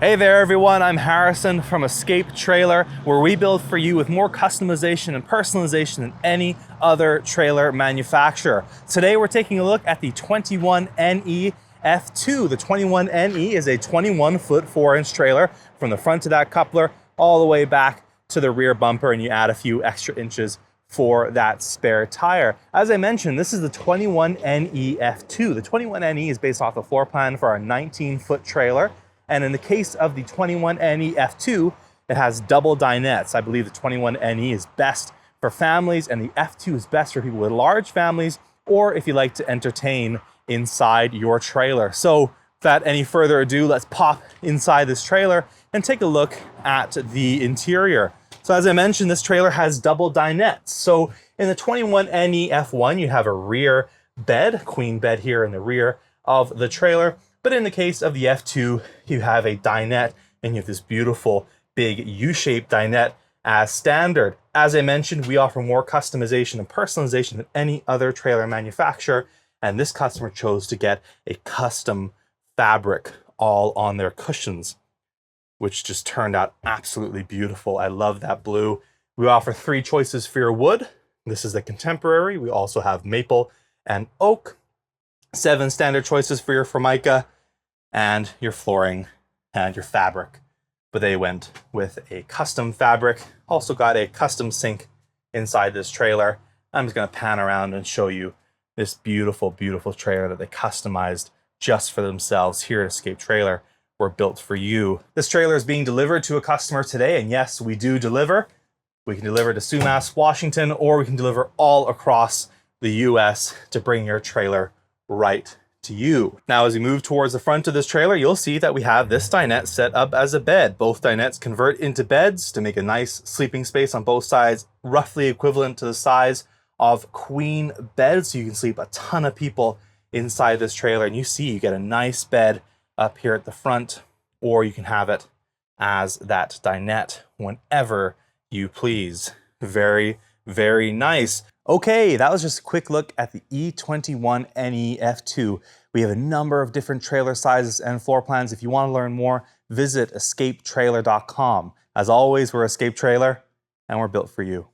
Hey there everyone, I'm Harrison from Escape Trailer, where we build for you with more customization and personalization than any other trailer manufacturer. Today we're taking a look at the 21NE F2. The 21NE is a 21-foot 4-inch trailer from the front of that coupler all the way back to the rear bumper, and you add a few extra inches for that spare tire. As I mentioned, this is the 21NE F2. The 21NE is based off the floor plan for our 19-foot trailer. And in the case of the 21NE F2, it has double dinettes. I believe the 21NE is best for families, and the F2 is best for people with large families, or if you like to entertain inside your trailer. So without any further ado, let's pop inside this trailer and take a look at the interior. So as I mentioned, this trailer has double dinettes. So in the 21NE F1, you have a rear bed, queen bed here in the rear of the trailer. But in the case of the F2, you have a dinette, and you have this beautiful big U-shaped dinette as standard. As I mentioned, we offer more customization and personalization than any other trailer manufacturer, and this customer chose to get a custom fabric all on their cushions, which just turned out absolutely beautiful. I love that blue. We offer 3 choices for your wood. This is the contemporary. We also have maple and oak. 7 standard choices for your formica and your flooring and your fabric. But they went with a custom fabric. Also got a custom sink inside this trailer. I'm just gonna pan around and show you this beautiful, beautiful trailer that they customized just for themselves here at Escape Trailer. We're built for you. This trailer is being delivered to a customer today, and yes, we do deliver. We can deliver to Sumas, Washington, or we can deliver all across the US to bring your trailer right to you. Now, as we move towards the front of this trailer, you'll see that we have this dinette set up as a bed. Both dinettes convert into beds to make a nice sleeping space on both sides, roughly equivalent to the size of queen beds. So you can sleep a ton of people inside this trailer. And you see, you get a nice bed up here at the front, or you can have it as that dinette whenever you please. Very, very nice. Okay, that was just a quick look at the E21NE F2. We have a number of different trailer sizes and floor plans. If you want to learn more, visit escapetrailer.com. As always, we're Escape Trailer, and we're built for you.